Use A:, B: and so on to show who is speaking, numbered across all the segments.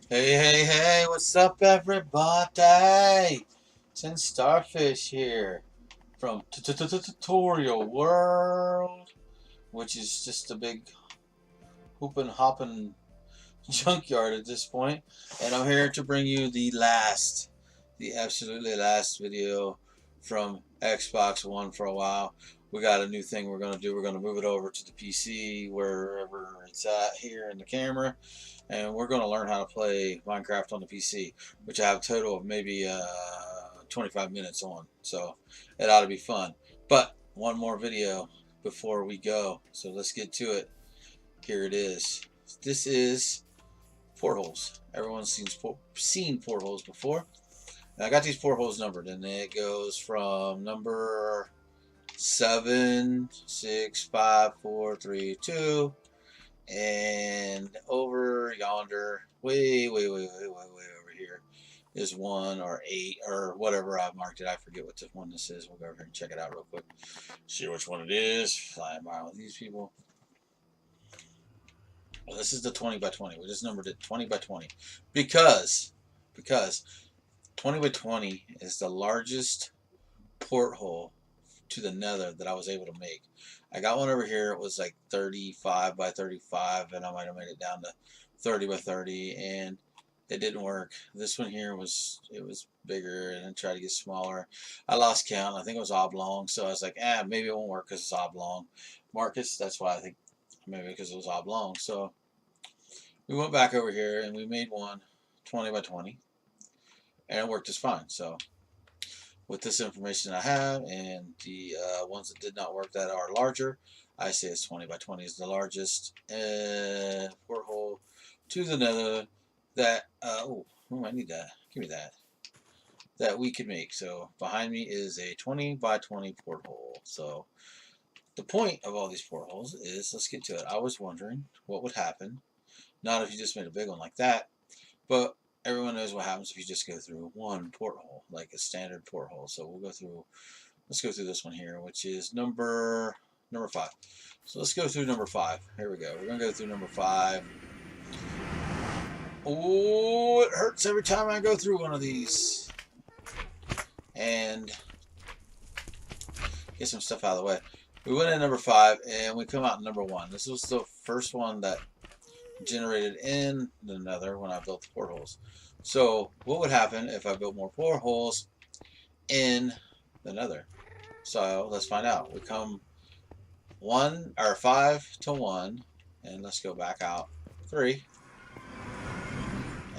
A: Hey, hey, hey, what's up, everybody? Ten Starfish here from Tutorial World, which is just a big hoopin' hoppin' junkyard at this point. And I'm here to bring you the absolutely last video from Xbox One for a while. We got a new thing we're going to do. We're going to move it over to the PC, wherever it's at here in the camera. And we're going to learn how to play Minecraft on the PC, which I have a total of maybe 25 minutes on. So it ought to be fun. But one more video before we go. So let's get to it. Here it is. This is portholes. Everyone's seen portholes before. And I got these portholes numbered, and it goes from number 7, 6, 5, 4, 3, 2, and over yonder, way over here is 1 or 8 or whatever I've marked it. I forget what the one this is. We'll go over here and check it out real quick. See which one it is. Flying by with these people. Well, this is the 20 by 20. We just numbered it 20 by 20 because 20 by 20 is the largest porthole to the nether that I was able to make. I got one over here. It was like 35 by 35, and I might have made it down to 30 by 30, and it didn't work. This one here was bigger, and I tried to get smaller. I lost count. I think it was oblong, so I was like, maybe it won't work because it's oblong. Marcus, that's why I think maybe because it was oblong. So we went back over here and we made one 20 by 20, and it worked just fine. So with this information I have and the ones that did not work that are larger, I say it's 20 by 20 is the largest porthole to the nether that, I need that. Give me that. That we could make. So behind me is a 20 by 20 porthole. So the point of all these portholes is, let's get to it. I was wondering what would happen, not if you just made a big one like that, but everyone knows what happens if you just go through one porthole, like a standard porthole. So let's go through this one here, which is number 5. So let's go through number 5. Here we go. We're going to go through number 5. Oh, it hurts every time I go through one of these. And get some stuff out of the way. We went in number 5, and we come out in number 1. This was the first one that generated in the nether when I built the portholes. So what would happen if I built more portholes in the nether? So let's find out. We come 5 to 1, and let's go back out 3,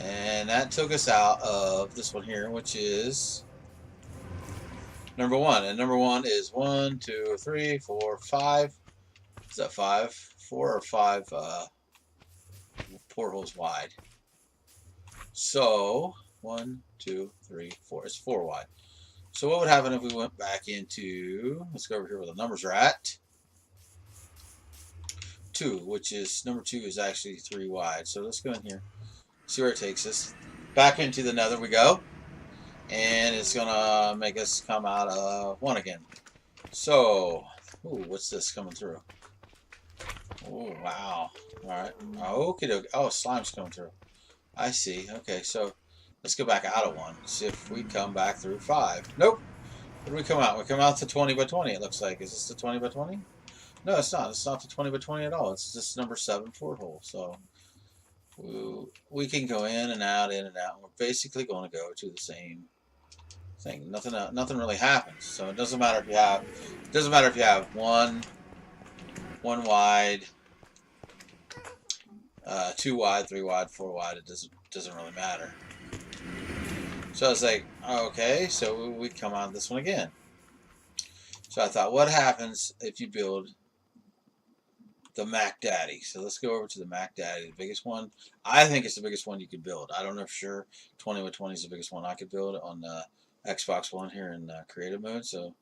A: and that took us out of this one here, which is number 1. And number 1 is 1, 2, 3, 4, 5. Is that 5? 4 or 5 portholes wide. So 1, 2, 3, 4. It's 4 wide. So what would happen if we went back into, let's go over here where the numbers are at. 2, which is, number 2 is actually 3 wide. So let's go in here, see where it takes us. Back into the nether we go. And it's going to make us come out of 1 again. So, what's this coming through? Oh, wow. Alright. Okay. Oh, slime's coming through. I see. Okay, so let's go back out of 1. See if we come back through 5. Nope. Where do we come out? We come out to 20 by 20, it looks like. Is this the 20 by 20? No, it's not. It's not the 20 by 20 at all. It's just number 7 porthole. So we can go in and out, in and out. We're basically going to go to the same thing. Nothing really happens. So it doesn't matter if you have one wide, 2 wide, 3 wide, 4 wide. It doesn't really matter. So I was like, okay, so we come on this one again. So I thought, what happens if you build the Mac Daddy? So let's go over to the Mac Daddy, the biggest one. I think it's the biggest one you could build. I don't know for sure. 20 by 20 is the biggest one I could build on the Xbox One here in creative mode. So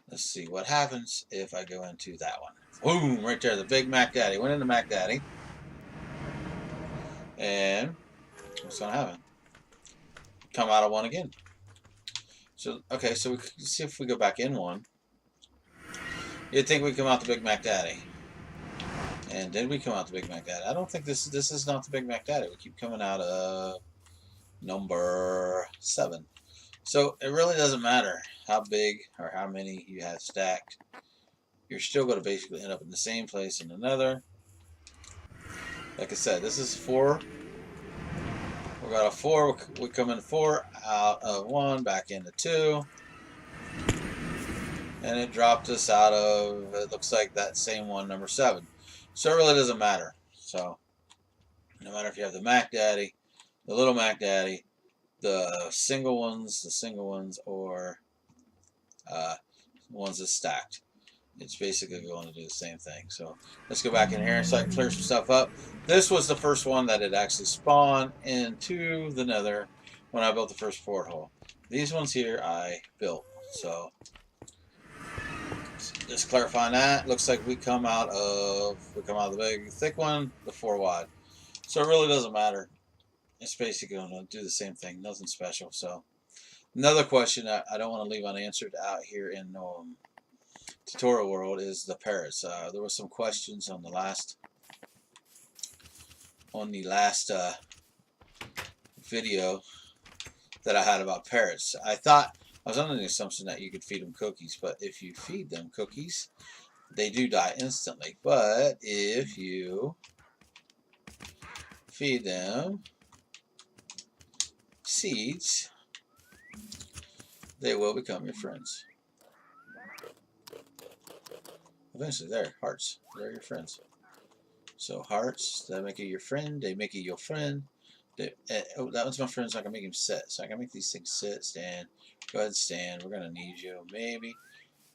A: let's see what happens if I go into that one. Boom, right there, the big Mac Daddy. Went into Mac Daddy. And what's going to happen? Come out of 1 again. So, okay, so we can see if we go back in 1. You'd think we'd come out the Big Mac Daddy. And then we come out the Big Mac Daddy. I don't think this is not the Big Mac Daddy. We keep coming out of number 7. So it really doesn't matter how big or how many you have stacked. You're still going to basically end up in the same place in another. Like I said, this is 4. We got a 4. We come in 4 out of 1, back into 2. And it dropped us out of, it looks like that same one, number 7. So it really doesn't matter. So no matter if you have the Mac Daddy, the Little Mac Daddy, the single ones, or ones that's stacked, it's basically going to do the same thing. So let's go back in here so I can clear some stuff up. This was the first one that had actually spawned into the nether when I built the first porthole. These ones here I built. So just clarifying that, looks like we come out of the big thick one, the 4 wide. So it really doesn't matter. It's basically going to do the same thing, nothing special. So another question I don't want to leave unanswered out here in tutorial world is the parrots. There were some questions on the last video that I had about parrots. I was under the assumption that you could feed them cookies, but if you feed them cookies, they do die instantly. But if you feed them seeds, they will become your friends. Eventually, there, hearts. They're your friends. So hearts, that make you your friend. They make you your friend. Oh, that one's my friend, so I can make him sit. So I can make these things sit, stand. Go ahead and stand. We're going to need you, maybe.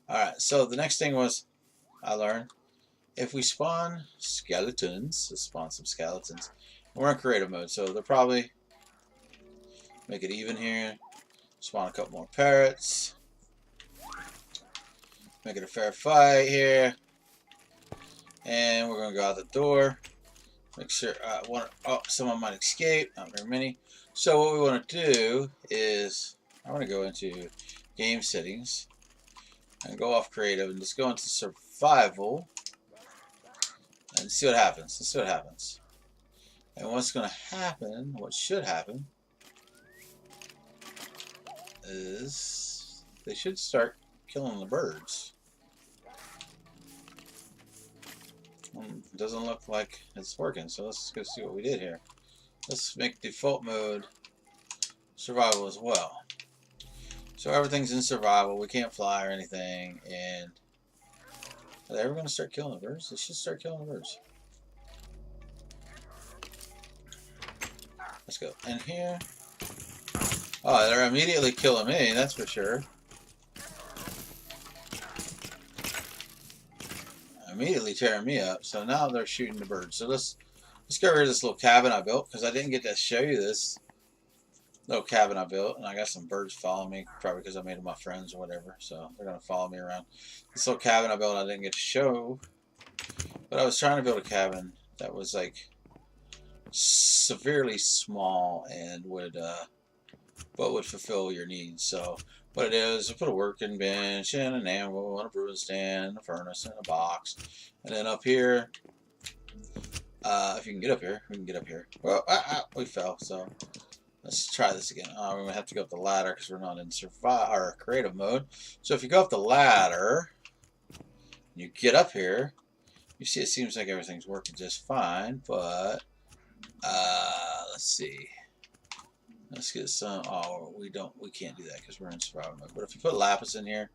A: Alright, so the next thing was, I learned, if we spawn skeletons, let's spawn some skeletons. We're in creative mode, so they'll probably make it even here. Spawn a couple more parrots. Make it a fair fight here. And we're going to go out the door. Make sure, someone might escape. Not very many. So what we want to do is, I want to go into game settings. And go off creative and just go into survival. And see what happens. Let's see what happens. And what's going to happen, what should happen, is they should start killing the birds. It doesn't look like it's working, so let's go see what we did here. Let's make default mode survival as well. So everything's in survival. We can't fly or anything. And are they ever going to start killing the birds? They should start killing the birds. Let's go in here. Oh, they're immediately killing me, that's for sure. Immediately tearing me up. So now they're shooting the birds. So let's get rid of this little cabin I built, because I didn't get to show you this little cabin I built, and I got some birds following me, probably because I made them my friends or whatever. So they're gonna follow me around. This little cabin I built, I didn't get to show, but I was trying to build a cabin that was like severely small and would fulfill your needs. So what it is, I put a working bench and an anvil and a brewing stand, a furnace and a box, and then up here, if you can get up here, we can get up here. Well, we fell. So let's try this again. We're gonna have to go up the ladder because we're not in creative mode. So if you go up the ladder, you get up here, you see it seems like everything's working just fine, but let's see. Let's get some. Oh, we can't do that because we're in survival mode. But if you put lapis in here,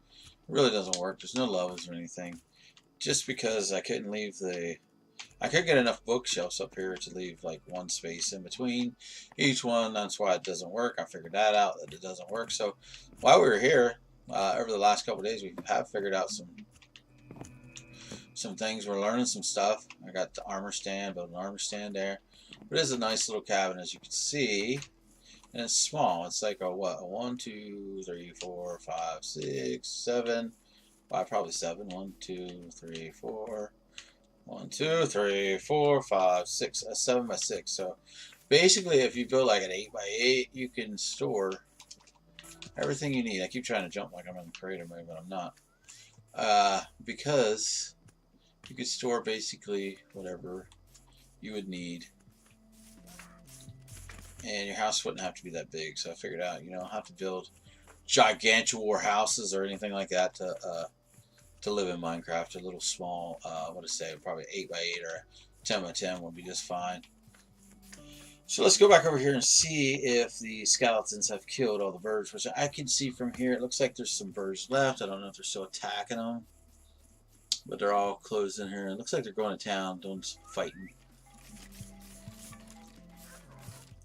A: it really doesn't work. There's no levels or anything. Just because I couldn't leave I couldn't get enough bookshelves up here to leave like one space in between each one. That's why it doesn't work. I figured that out, that it doesn't work. So while we were here, over the last couple of days, we have figured out some things. We're learning some stuff. I got the armor stand, built an armor stand there. But it is a nice little cabin, as you can see. And it's small. It's like a what? A 1, 2, 3, 4, 5, 6, 7. Well, probably 7. 1, 2, 3, 4. 1, 2, 3, 4, 5, 6. A 7 by 6. So basically, if you build like an 8 by 8, you can store everything you need. I keep trying to jump like I'm in creative mode, but I'm not. Because you could store basically whatever you would need. And your house wouldn't have to be that big. So I figured out, you don't have to build gigantuar houses or anything like that to live in Minecraft. A little small, what to say, probably 8x8 or 10x10 would be just fine. So let's go back over here and see if the skeletons have killed all the birds, which I can see from here. It looks like there's some birds left. I don't know if they're still attacking them, but they're all closed in here. It looks like they're going to town, doing some fighting.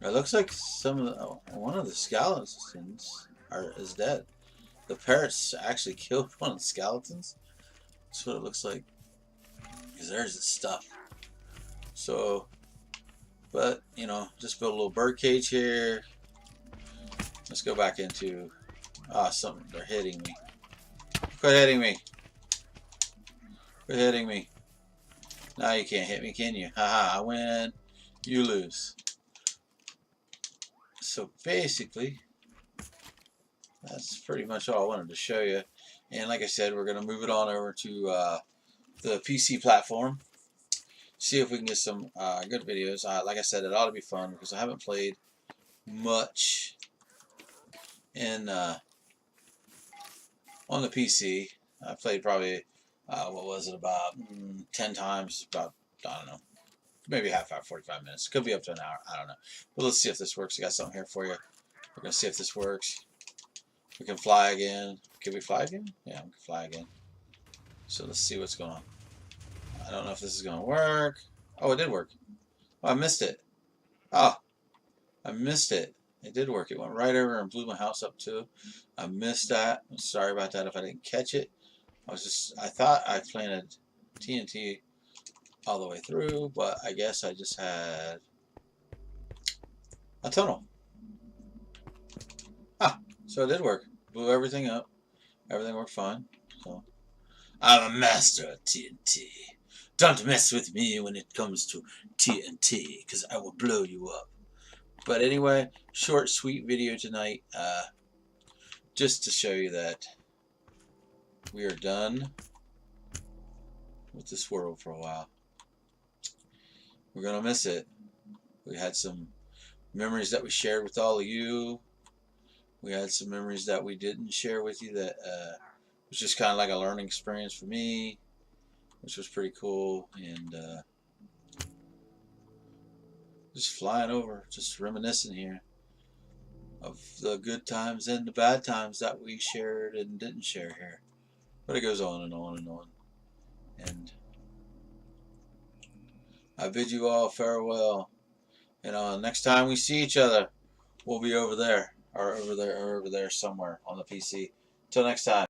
A: It looks like one of the skeletons is dead. The parrots actually killed one of the skeletons. That's what it looks like. Because there's the stuff. So, but, just build a little bird cage here. Let's go back into, something, they're hitting me. Quit hitting me. Quit hitting me. Now you can't hit me, can you? Haha, I win. You lose. So basically, that's pretty much all I wanted to show you. And like I said, we're going to move it on over to the PC platform. See if we can get some good videos. Like I said, it ought to be fun because I haven't played much in on the PC. I played probably, what was it, about 10 times, about, I don't know, maybe half hour, 45 minutes. Could be up to an hour. I don't know. But let's see if this works. I got something here for you. We're going to see if this works. We can fly again. Can we fly again? Yeah, we can fly again. So let's see what's going on. I don't know if this is going to work. Oh, it did work. Oh, I missed it. Oh, I missed it. It did work. It went right over and blew my house up too. I missed that. I'm sorry about that if I didn't catch it. I thought I planted TNT all the way through, but I guess I just had a tunnel. So it did work. Blew everything up. Everything worked fine. So I'm a master of TNT. Don't mess with me when it comes to TNT, because I will blow you up. But anyway, short, sweet video tonight, just to show you that we are done with this world for a while. We're going to miss it. We had some memories that we shared with all of you. We had some memories that we didn't share with you that was just kind of like a learning experience for me, which was pretty cool. And just flying over, just reminiscing here of the good times and the bad times that we shared and didn't share here. But it goes on and on and on. And I bid you all farewell. Next time we see each other, we'll be over there, or over there somewhere on the PC. Till next time.